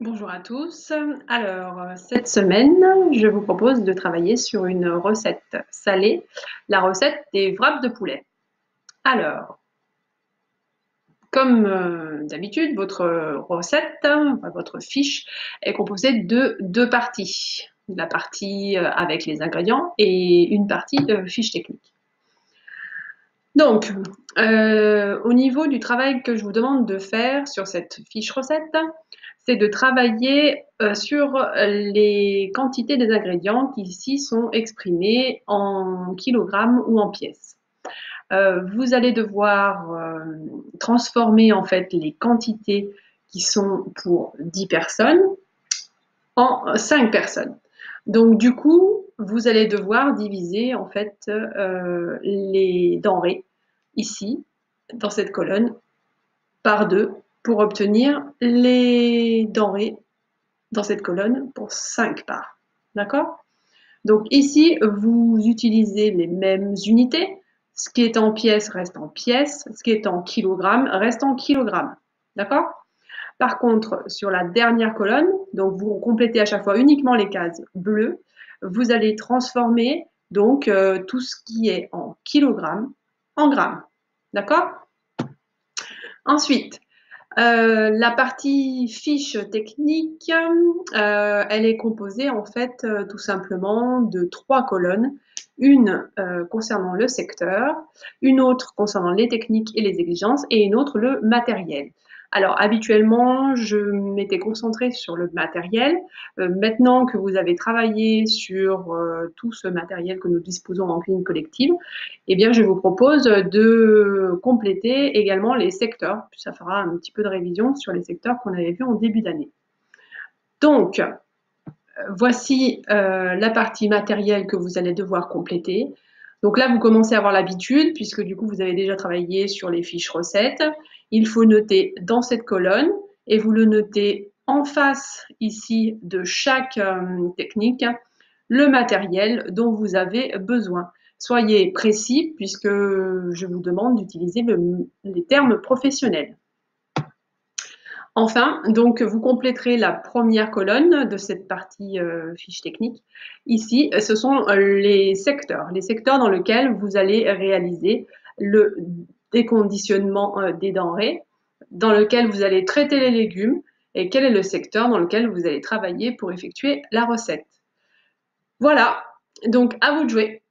Bonjour à tous. Alors, cette semaine, je vous propose de travailler sur une recette salée, la recette des wraps de poulet. Alors, comme d'habitude, votre recette, enfin, votre fiche est composée de deux parties. La partie avec les ingrédients et une partie fiche technique. Donc, au niveau du travail que je vous demande de faire sur cette fiche recette, c'est de travailler sur les quantités des ingrédients qui ici sont exprimés en kilogrammes ou en pièces. Vous allez devoir transformer en fait les quantités qui sont pour 10 personnes en 5 personnes. Donc du coup, vous allez devoir diviser en fait les denrées ici, dans cette colonne, par 2 pour obtenir les denrées dans cette colonne pour 5 parts. D'accord? Donc ici, vous utilisez les mêmes unités. Ce qui est en pièces reste en pièces, ce qui est en kilogrammes reste en kilogrammes. D'accord? Par contre, sur la dernière colonne, donc vous complétez à chaque fois uniquement les cases bleues, vous allez transformer donc tout ce qui est en kilogrammes en grammes. D'accord? Ensuite, la partie fiche technique, elle est composée en fait tout simplement de 3 colonnes. Une concernant le secteur, une autre concernant les techniques et les exigences et une autre le matériel. Alors habituellement, je m'étais concentrée sur le matériel. Maintenant que vous avez travaillé sur tout ce matériel que nous disposons en cuisine collective, eh bien, je vous propose de compléter également les secteurs. Ça fera un petit peu de révision sur les secteurs qu'on avait vus en début d'année. Donc, voici la partie matérielle que vous allez devoir compléter. Donc là, vous commencez à avoir l'habitude, puisque du coup, vous avez déjà travaillé sur les fiches recettes. Il faut noter dans cette colonne, et vous le notez en face ici de chaque technique, le matériel dont vous avez besoin. Soyez précis, puisque je vous demande d'utiliser les termes professionnels. Enfin, donc vous compléterez la première colonne de cette partie fiche technique. Ici, ce sont les secteurs dans lesquels vous allez réaliser le déconditionnement des denrées, dans lequel vous allez traiter les légumes et quel est le secteur dans lequel vous allez travailler pour effectuer la recette. Voilà, donc à vous de jouer.